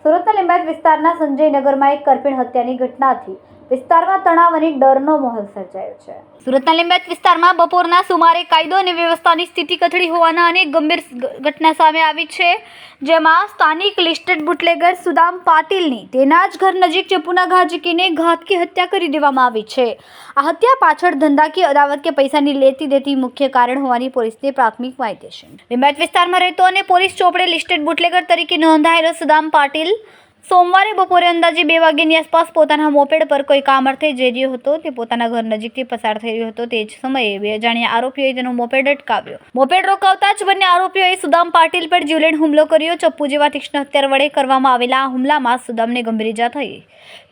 સુરતના લિંબાયત વિસ્તારના સંજયનગરમાં એક કરપીણ હત્યાની ઘટનાથી વિસ્તારમાં તણાવ અને ડરનો માહોલ સર્જાયો છે. સુરતના લિંબાયત વિસ્તારમાં બપોરના સુમારે કાયદો અને વ્યવસ્થાની સ્થિતિ કથળી હોવાના અનેક ગંભીર ઘટના સામે આવી છે, જેમાં સ્થાનિક લિસ્ટેડ બુટલેગર સુદામ પાટીલની તેના જ ઘર નજીક ચપ્પુના ઘા ઝીકીને ઘાતકી હત્યા કરી દેવામાં આવી છે. આ હત્યા પાછળ ધંધાકીય અદાવત કે પૈસાની લેતી દેતી મુખ્ય કારણ હોવાની પોલીસની પ્રાથમિક માહિતી છે. લિંબાયત વિસ્તારમાં રહેતો અને પોલીસ ચોપડે લિસ્ટેડ બુટલેગર તરીકે નોંધાયેલો સુદામ પાટીલ સોમવારે બપોરે અંદાજે 2 વાગ્યાની આસપાસ પોતાના મોપેડ પર કોઈ કામ અર્થે જઈ રહ્યો હતો. તે પોતાના ઘર નજીકથી પસાર થઈ રહ્યો હતો. તે જ સમયે 2 અજાણ્યા આરોપીઓએ તેનો મોપેડ અટકાવ્યો. મોપેડ રોકાવતા જ બંને આરોપીઓએ સુદામ પાટીલ પર જીવલેણ હુમલો કર્યો. ચપ્પુ જેવા તીક્ષ્ણ હથિયાર વડે કરવામાં આવેલા આ હુમલામાં સુદામને ગંભીર ઇજા થઈ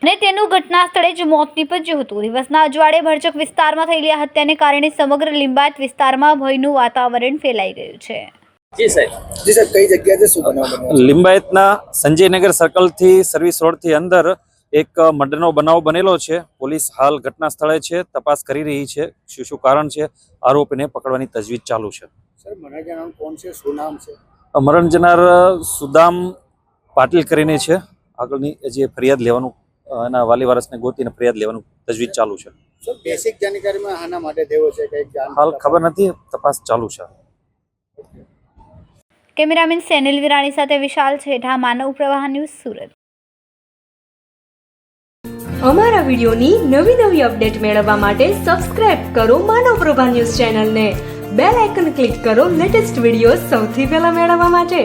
અને તેનું ઘટના સ્થળે જ મોત નીપજ્યું હતું. દિવસના અજવાળે ભરચક વિસ્તારમાં થયેલી આ હત્યાને કારણે સમગ્ર લિંબાયત વિસ્તારમાં ભયનું વાતાવરણ ફેલાઈ ગયું છે. जी सर कई जगह से શું બનાવ બન્યો? લિંબાયતના સંજયનગર સર્કલથી સર્વિસ રોડથી અંદર એક મર્ડરનો બનાવ બનેલો છે. પોલીસ હાલ ઘટના સ્થળે છે, તપાસ કરી રહી છે. શું કારણ છે, આરોપીને પકડવાની તજવીજ ચાલુ છે. સર મને જણાવો કોણ છે, શું નામ છે? મરણ જનાર સુદામ પાટીલ કરીને છે. આગળની જે ફરિયાદ લેવાનું એના વાલી વારસને ગોતીને ફરિયાદ લેવાનું તજવીજ ચાલુ છે. સર બેસિક જાણકારીમાં આના માટે દેવો છે કે હાલ ખબર નથી, તપાસ ચાલુ છે. કેમેરામેન સેનિલ વિરાણી સાથે વિશાલ છેઠા, માનવ પ્રવાહ ન્યૂઝ, સુરત. અમારા વિડિયોની નવી અપડેટ મેળવવા માટે સબસ્ક્રાઇબ કરો માનવ પ્રભા ન્યૂઝ ચેનલને. બેલ આઇકન ક્લિક કરો લેટેસ્ટ વિડિયો સૌથી પહેલા મેળવવા માટે.